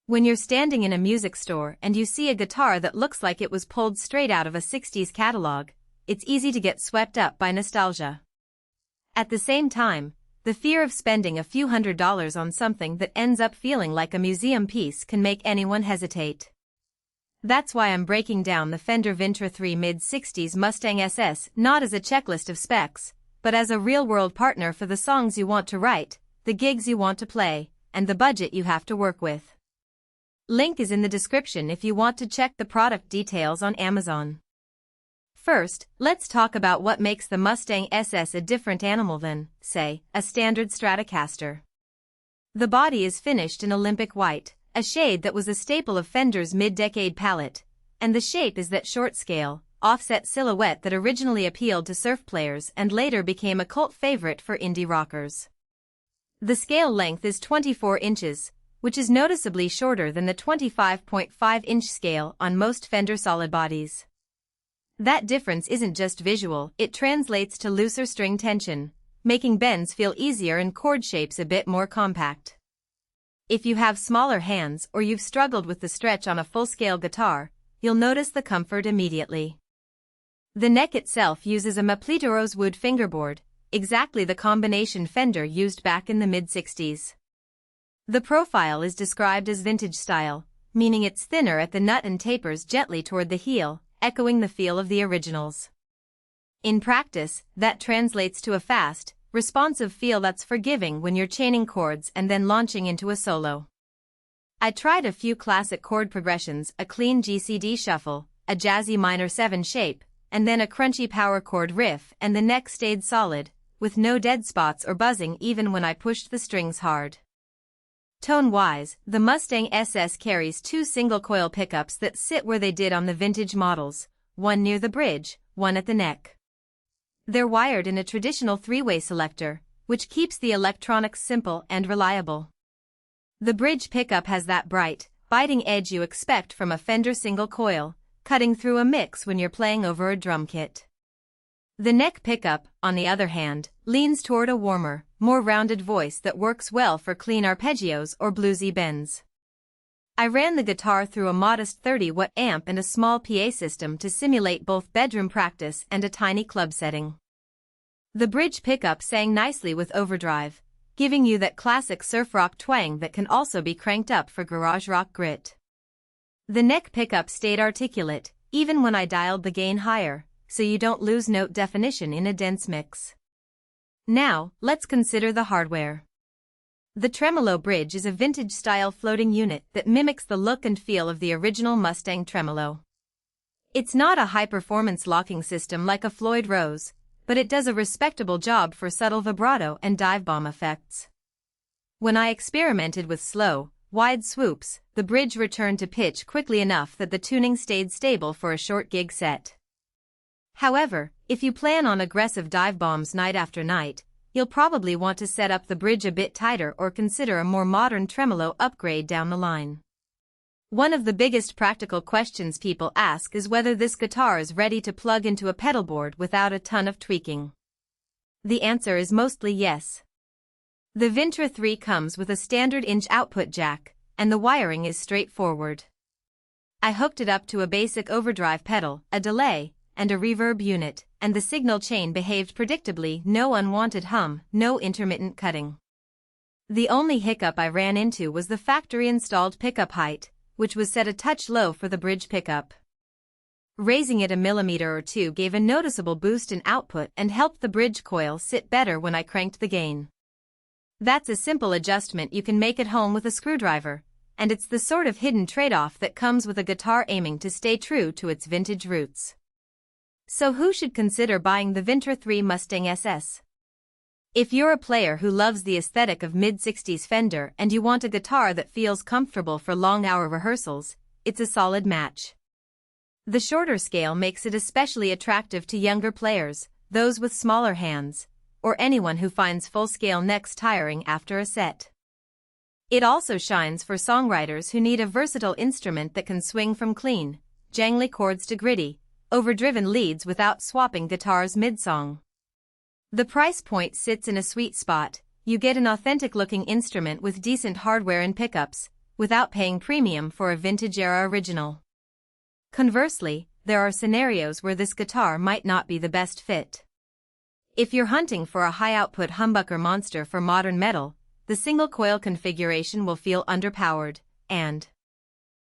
When you're standing in a music store and you see a guitar that looks like it was pulled straight out of a 60s catalog, it's easy to get swept up by nostalgia. At the same time, the fear of spending a few $100s on something that ends up feeling like a museum piece can make anyone hesitate. That's why I'm breaking down the Fender Vintera 3 mid-60s Mustang SS not as a checklist of specs, but as a real-world partner for the songs you want to write, the gigs you want to play, and the budget you have to work with. Link is in the description if you want to check the product details on Amazon. First, let's talk about what makes the Mustang SS a different animal than, say, a standard Stratocaster. The body is finished in Olympic white, a shade that was a staple of Fender's mid-decade palette, and the shape is that short-scale, offset silhouette that originally appealed to surf players and later became a cult favorite for indie rockers. The scale length is 24 inches, which is noticeably shorter than the 25.5-inch scale on most Fender solid bodies. That difference isn't just visual, it translates to looser string tension, making bends feel easier and chord shapes a bit more compact. If you have smaller hands or you've struggled with the stretch on a full-scale guitar, you'll notice the comfort immediately. The neck itself uses a maplete rosewood fingerboard, exactly the combination Fender used back in the mid-60s. The profile is described as vintage style, meaning it's thinner at the nut and tapers gently toward the heel, echoing the feel of the originals. In practice, that translates to a fast, responsive feel that's forgiving when you're chaining chords and then launching into a solo. I tried a few classic chord progressions, a clean GCD shuffle, a jazzy minor 7 shape, and then a crunchy power chord riff, and the neck stayed solid, with no dead spots or buzzing even when I pushed the strings hard. Tone-wise, the Mustang SS carries 2 single-coil pickups that sit where they did on the vintage models, one near the bridge, one at the neck. They're wired in a traditional 3-way selector, which keeps the electronics simple and reliable. The bridge pickup has that bright, biting edge you expect from a Fender single coil, cutting through a mix when you're playing over a drum kit. The neck pickup, on the other hand, leans toward a warmer, more rounded voice that works well for clean arpeggios or bluesy bends. I ran the guitar through a modest 30-watt amp and a small PA system to simulate both bedroom practice and a tiny club setting. The bridge pickup sang nicely with overdrive, giving you that classic surf rock twang that can also be cranked up for garage rock grit. The neck pickup stayed articulate, even when I dialed the gain higher, so you don't lose note definition in a dense mix. Now, let's consider the hardware. The Tremolo bridge is a vintage-style floating unit that mimics the look and feel of the original Mustang Tremolo. It's not a high-performance locking system like a Floyd Rose, but it does a respectable job for subtle vibrato and dive bomb effects. When I experimented with slow, wide swoops, the bridge returned to pitch quickly enough that the tuning stayed stable for a short gig set. However, if you plan on aggressive dive bombs night after night, you'll probably want to set up the bridge a bit tighter or consider a more modern tremolo upgrade down the line. One of the biggest practical questions people ask is whether this guitar is ready to plug into a pedal board without a ton of tweaking. The answer is mostly yes. The Vintera 3 comes with a standard inch output jack, and the wiring is straightforward. I hooked it up to a basic overdrive pedal, a delay, and a reverb unit, and the signal chain behaved predictably, no unwanted hum, no intermittent cutting. The only hiccup I ran into was the factory-installed pickup height, which was set a touch low for the bridge pickup. Raising it a millimeter or two gave a noticeable boost in output and helped the bridge coil sit better when I cranked the gain. That's a simple adjustment you can make at home with a screwdriver, and it's the sort of hidden trade-off that comes with a guitar aiming to stay true to its vintage roots. So who should consider buying the Vintera 3 Mustang SS? If you're a player who loves the aesthetic of mid-60s Fender and you want a guitar that feels comfortable for long-hour rehearsals, it's a solid match. The shorter scale makes it especially attractive to younger players, those with smaller hands, or anyone who finds full-scale necks tiring after a set. It also shines for songwriters who need a versatile instrument that can swing from clean, jangly chords to gritty, overdriven leads without swapping guitars mid-song. The price point sits in a sweet spot. You get an authentic-looking instrument with decent hardware and pickups, without paying premium for a vintage-era original. Conversely, there are scenarios where this guitar might not be the best fit. If you're hunting for a high-output humbucker monster for modern metal, the single-coil configuration will feel underpowered, and